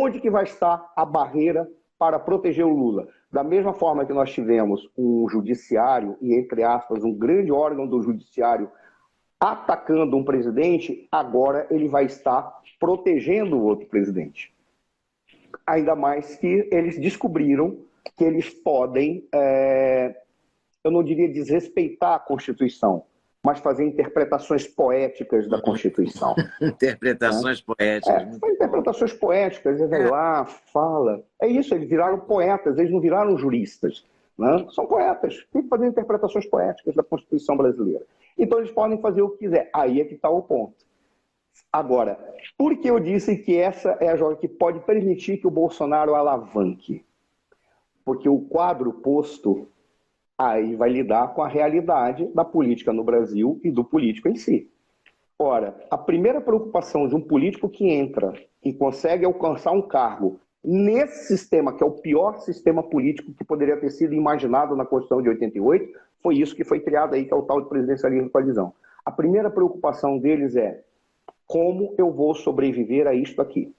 Onde que vai estar a barreira para proteger o Lula? Da mesma forma que nós tivemos um judiciário, e entre aspas, um grande órgão do judiciário atacando um presidente, agora ele vai estar protegendo o outro presidente. Ainda mais que eles descobriram que eles podem, eu não diria desrespeitar a Constituição, mas fazer interpretações poéticas da Constituição. Interpretações poéticas. Interpretações poéticas, ele vai lá, fala. É isso, eles viraram poetas, eles não viraram juristas. Né? São poetas, tem que fazer interpretações poéticas da Constituição brasileira. Então eles podem fazer o que quiser. Aí é que está o ponto. Agora, por que eu disse que essa é a jogada que pode permitir que o Bolsonaro alavanque? Porque o quadro posto aí vai lidar com a realidade da política no Brasil e do político em si. Ora, a primeira preocupação de um político que entra e consegue alcançar um cargo nesse sistema, que é o pior sistema político que poderia ter sido imaginado na Constituição de 88, foi isso que foi criado aí, que é o tal de presidencialismo de coalizão. A primeira preocupação deles é como eu vou sobreviver a isto aqui.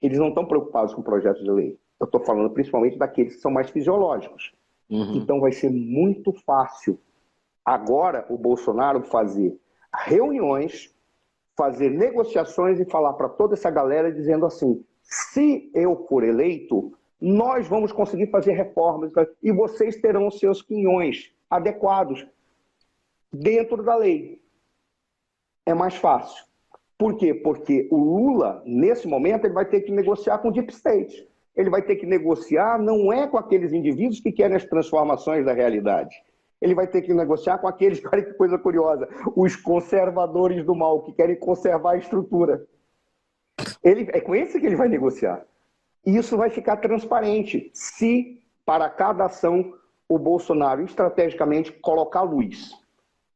Eles não estão preocupados com projetos de lei. Eu estou falando principalmente daqueles que são mais fisiológicos. Então vai ser muito fácil agora o Bolsonaro fazer reuniões, fazer negociações e falar para toda essa galera dizendo assim, se eu for eleito, nós vamos conseguir fazer reformas e vocês terão os seus quinhões adequados dentro da lei. É mais fácil. Por quê? Porque o Lula, nesse momento, ele vai ter que negociar com o Deep State. Ele vai ter que negociar, não é com aqueles indivíduos que querem as transformações da realidade. Ele vai ter que negociar com aqueles, olha que coisa curiosa, os conservadores do mal, que querem conservar a estrutura. É com esse que ele vai negociar. E isso vai ficar transparente se, para cada ação, o Bolsonaro estrategicamente colocar luz.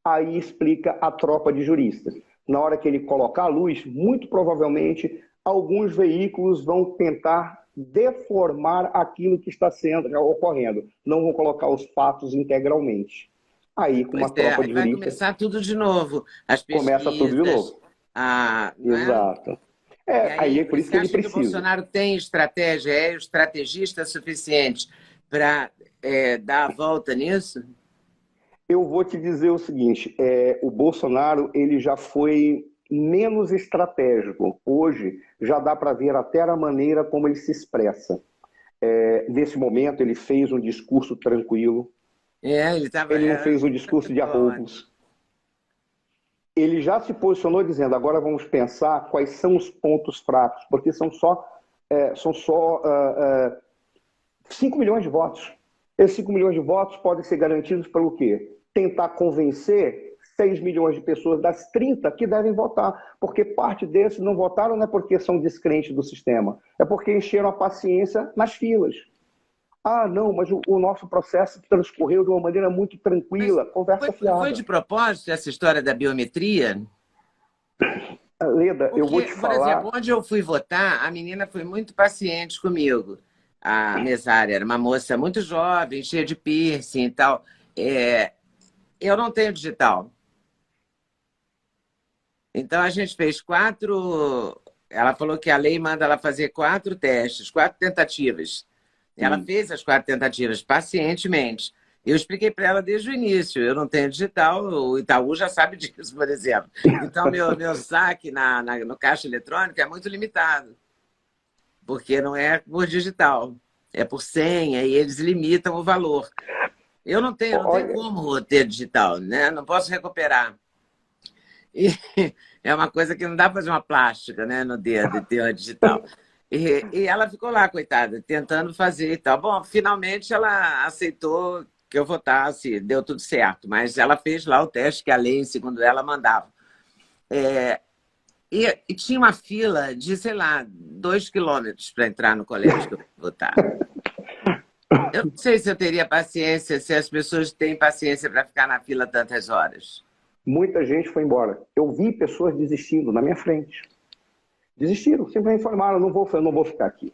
Aí explica a tropa de juristas. Na hora que ele colocar a luz, muito provavelmente, alguns veículos vão tentar deformar aquilo que está ocorrendo. Não vão colocar os fatos integralmente. Aí, com uma tropa de juristas... Vai começar tudo de novo. As pesquisas... Começa tudo de novo. Exato. Aí é por isso que ele precisa. Que o Bolsonaro tem estratégia, é estrategista suficiente para dar a volta nisso? Eu vou te dizer o seguinte, o Bolsonaro ele já foi menos estratégico. Hoje já dá para ver até a maneira como ele se expressa. Nesse momento ele fez um discurso tranquilo, ele não fez um discurso de arroubos. Ele já se posicionou dizendo, agora vamos pensar quais são os pontos fracos, porque são só 5 milhões de votos. Esses 5 milhões de votos podem ser garantidos pelo quê? Tentar convencer 6 milhões de pessoas das 30 que devem votar, porque parte desses não votaram não é porque são descrentes do sistema, é porque encheram a paciência nas filas. Ah, não, mas o nosso processo transcorreu de uma maneira muito tranquila, conversa fiada. Foi de propósito essa história da biometria? Leda, eu vou te falar... Por exemplo, onde eu fui votar, a menina foi muito paciente comigo. A mesária era uma moça muito jovem, cheia de piercing e tal. Eu não tenho digital. Então, a gente fez 4... Ela falou que a lei manda ela fazer 4 testes, 4 tentativas. Ela fez as 4 tentativas pacientemente. Eu expliquei para ela desde o início. Eu não tenho digital, o Itaú já sabe disso, por exemplo. Então, meu saque no caixa eletrônico é muito limitado. Porque não é por digital, é por senha e eles limitam o valor. Eu não tenho como ter digital, né? Não posso recuperar. E é uma coisa que não dá para fazer uma plástica, né, no dedo e ter uma digital. E ela ficou lá, coitada, tentando fazer e tal. Bom, finalmente ela aceitou que eu votasse, deu tudo certo, mas ela fez lá o teste que a lei, segundo ela, mandava. E tinha uma fila de, sei lá, 2 quilômetros para entrar no colégio que eu votar. Eu não sei se eu teria paciência, se as pessoas têm paciência para ficar na fila tantas horas. Muita gente foi embora. Eu vi pessoas desistindo na minha frente. Desistiram, simplesmente informaram, eu não vou ficar aqui.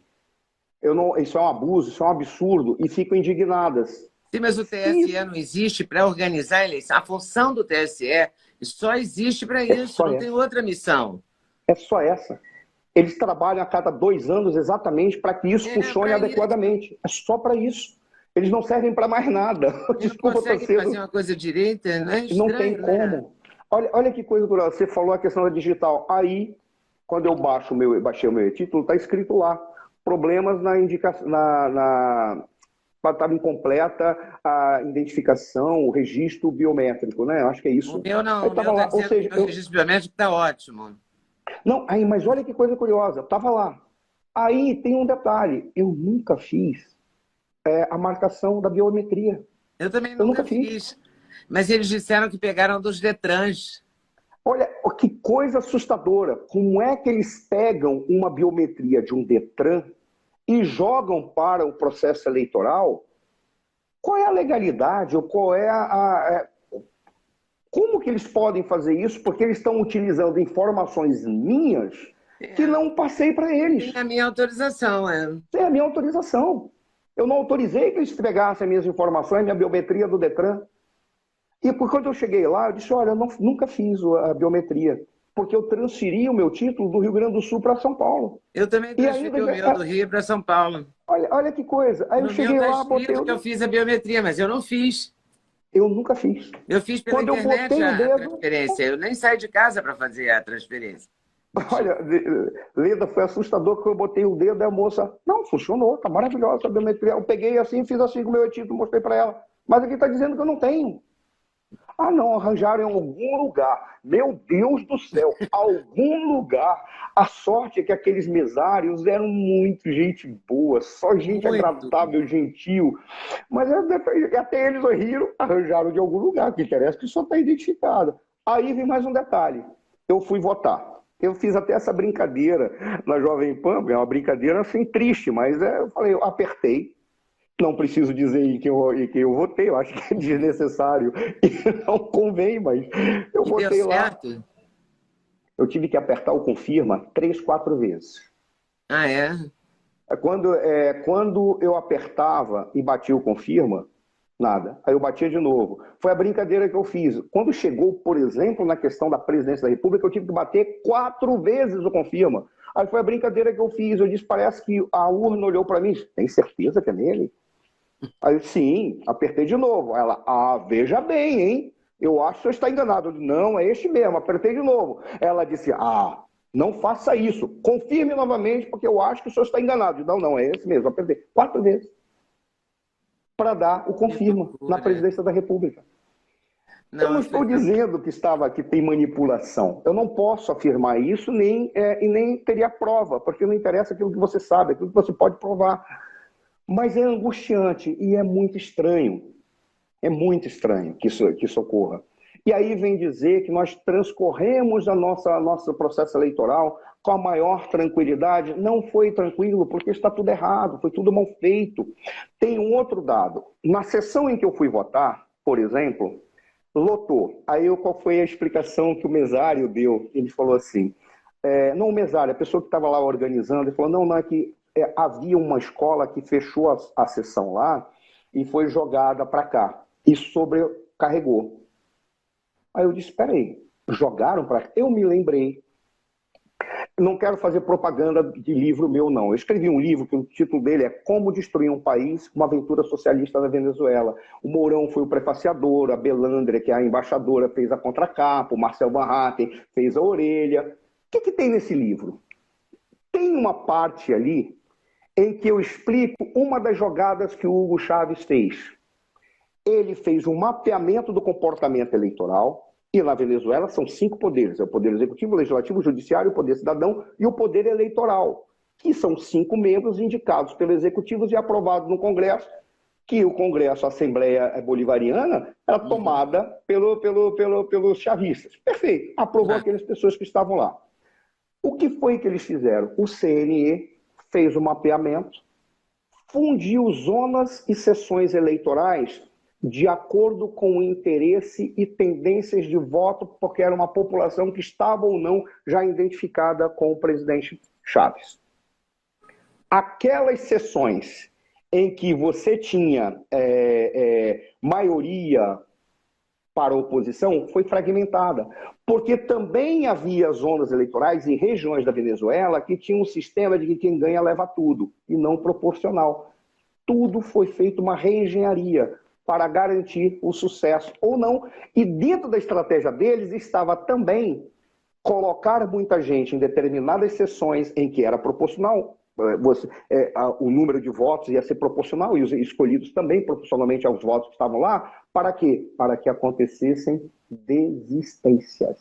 Isso é um abuso, isso é um absurdo, e ficam indignadas. Sim, mas o TSE não existe para organizar a eleição. A função do TSE só existe para isso, não tem outra missão. É só essa. Eles trabalham a cada 2 anos exatamente para que isso funcione pra isso. adequadamente. É só para isso. Eles não servem para mais nada. Eles não Desculpa, conseguem fazer uma coisa direita, não é não tem estranho, né? como. Olha que coisa curiosa. Você falou a questão da digital. Aí, quando eu baixei o meu título, está escrito lá. Problemas na indicação, estava incompleta a identificação, o registro biométrico, né? Eu acho que é O isso. meu não, Aí o meu estava está lá, ou dizendo que seja, o meu registro biométrico está ótimo. não, aí, mas olha que coisa curiosa, estava lá. Aí tem um detalhe, eu nunca fiz a marcação da biometria. Eu também Eu nunca nunca fiz. fiz. Mas eles disseram que pegaram dos Detrans. Olha, que coisa assustadora. Como é que eles pegam uma biometria de um Detran e jogam para o processo eleitoral? Qual é a legalidade ou qual é como que eles podem fazer isso? Porque eles estão utilizando informações minhas que É, não passei para tem eles, a minha autorização, é. sem a minha autorização. Eu não autorizei que eles pegassem minhas informações, minha biometria do Detran. E quando eu cheguei lá, eu disse, olha, eu nunca fiz a biometria, porque eu transferi o meu título do Rio Grande do Sul para São Paulo. Eu também E ainda, transferi o meu do Rio para São Paulo. olha que coisa. Aí eu No meu cheguei está lá, botei escrito que eu o... fiz a biometria, mas eu não fiz. Eu nunca fiz. Eu fiz pela Quando eu internet botei o a dedo, transferência. Eu nem saí de casa para fazer a transferência do olha, título. Leda, foi assustador que eu botei o dedo e a moça, não, funcionou, tá maravilhosa a biometria. Eu peguei assim, fiz assim com o meu título, mostrei para ela. Mas aqui está dizendo que eu não tenho. Ah, não, arranjaram em algum lugar. Meu Deus do céu, algum lugar. A sorte é que aqueles mesários eram muito gente boa, só gente Muito. agradável, gentil. Mas até eles riram, arranjaram de algum lugar, que interessa que só está identificado. Aí vem mais um detalhe. Eu fui votar. Eu fiz até essa brincadeira na Jovem Pan, é uma brincadeira assim triste, mas eu falei, eu apertei. Não preciso dizer em quem eu votei, eu acho que é desnecessário e não convém, mas eu E deu votei lá. certo? Eu tive que apertar o confirma 3, 4 vezes. Ah, é? Quando eu apertava e batia o confirma, nada. Aí eu batia de novo. Foi a brincadeira que eu fiz. Quando chegou, por exemplo, na questão da presidência da República, eu tive que bater 4 vezes o confirma. Aí foi a brincadeira que eu fiz. Eu disse, parece que a urna olhou para mim. Tem certeza que é nele? Aí eu, sim, apertei de novo. Ela, veja bem, hein? Eu acho que o senhor está enganado. Eu disse, não, é este mesmo, apertei de novo. Ela disse, não faça isso. Confirme novamente, porque eu acho que o senhor está enganado. Eu disse, não, é esse mesmo, apertei 4 vezes para dar o Que confirma na loucura. presidência da República. Eu não Nossa, estou dizendo que tem manipulação. Eu não posso afirmar isso e nem teria prova, porque não interessa aquilo que você sabe, aquilo que você pode provar. Mas é angustiante e é muito estranho. É muito estranho que isso ocorra. E aí vem dizer que nós transcorremos nosso processo eleitoral com a maior tranquilidade. Não foi tranquilo, porque está tudo errado, foi tudo mal feito. Tem um outro dado. Na sessão em que eu fui votar, por exemplo, lotou. Aí qual foi a explicação que o mesário deu? Ele falou assim, não o mesário, a pessoa que estava lá organizando, ele falou, não é que havia uma escola que fechou a sessão lá e foi jogada para cá e sobrecarregou. Aí eu disse, espera aí, jogaram para cá? Eu me lembrei. Não quero fazer propaganda de livro meu, não. Eu escrevi um livro que o título dele é Como Destruir um País, uma aventura socialista na Venezuela. O Mourão foi o prefaciador, a Belândria, que é a embaixadora, fez a contracapa, o Marcel Van Hatten fez a orelha. O que tem nesse livro? Tem uma parte ali em que eu explico uma das jogadas que o Hugo Chávez fez. Ele fez um mapeamento do comportamento eleitoral, e na Venezuela são 5 poderes, é o poder executivo, o legislativo, o judiciário, o poder cidadão e o poder eleitoral, que são 5 membros indicados pelo executivo e aprovados no Congresso, que o Congresso, a Assembleia Bolivariana, era tomada pelos chavistas. Perfeito, aprovou aquelas pessoas que estavam lá. O que foi que eles fizeram? O CNE fez o mapeamento, fundiu zonas e sessões eleitorais de acordo com o interesse e tendências de voto, porque era uma população que estava ou não já identificada com o presidente Chávez. Aquelas sessões em que você tinha maioria para a oposição foi fragmentada, porque também havia zonas eleitorais e regiões da Venezuela que tinham um sistema de que quem ganha leva tudo, e não proporcional. Tudo foi feito uma reengenharia para garantir o sucesso ou não, e dentro da estratégia deles estava também colocar muita gente em determinadas sessões em que era proporcional, o número de votos ia ser proporcional e os escolhidos também proporcionalmente aos votos que estavam lá. Para quê? Para que acontecessem desistências.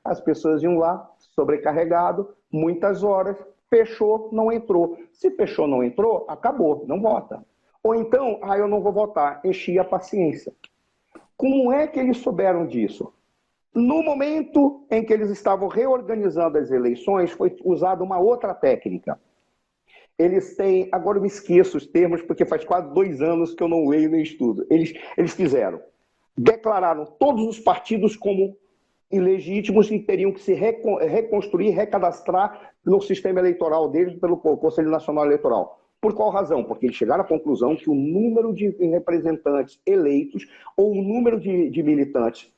As pessoas iam lá, sobrecarregado, muitas horas, fechou, não entrou. Se fechou, não entrou, acabou, não vota. Ou então, eu não vou votar, enchi a paciência. Como é que eles souberam disso? No momento em que eles estavam reorganizando as eleições, foi usada uma outra técnica. Eles têm, agora eu me esqueço os termos, porque faz quase 2 anos que eu não leio nem estudo. Eles declararam todos os partidos como ilegítimos e teriam que se reconstruir, recadastrar no sistema eleitoral deles pelo Conselho Nacional Eleitoral. Por qual razão? Porque eles chegaram à conclusão que o número de representantes eleitos ou o número de militantes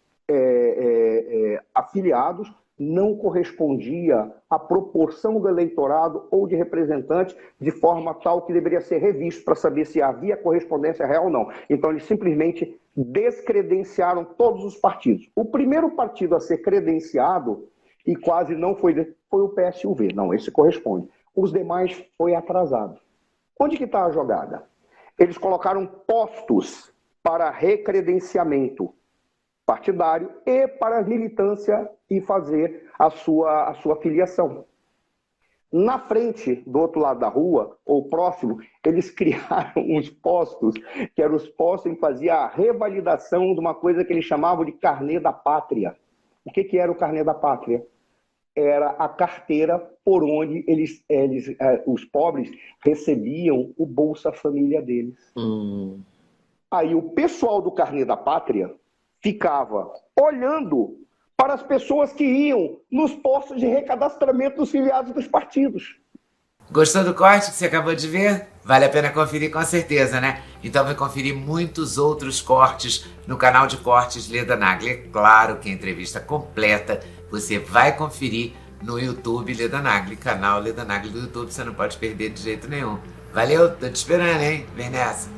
afiliados não correspondia à proporção do eleitorado ou de representantes de forma tal que deveria ser revisto para saber se havia correspondência real ou não. Então, eles simplesmente descredenciaram todos os partidos. O primeiro partido a ser credenciado, e quase não foi o PSUV. Não, esse corresponde. Os demais foi atrasado. Onde que está a jogada? Eles colocaram postos para recredenciamento partidário e para militância e fazer a sua filiação. Na frente, do outro lado da rua, ou próximo, eles criaram uns postos, que eram os postos em que fazia a revalidação de uma coisa que eles chamavam de carnê da pátria. O que era o carnê da pátria? Era a carteira por onde os pobres recebiam o Bolsa Família deles. Aí o pessoal do carnê da pátria ficava olhando para as pessoas que iam nos postos de recadastramento dos filiados dos partidos. Gostou do corte que você acabou de ver? Vale a pena conferir com certeza, né? Então vai conferir muitos outros cortes no canal de cortes Leda Nagli. É claro que a entrevista completa você vai conferir no YouTube Leda Nagli, canal Leda Nagli do YouTube, você não pode perder de jeito nenhum. Valeu, tô te esperando, hein? Vem nessa!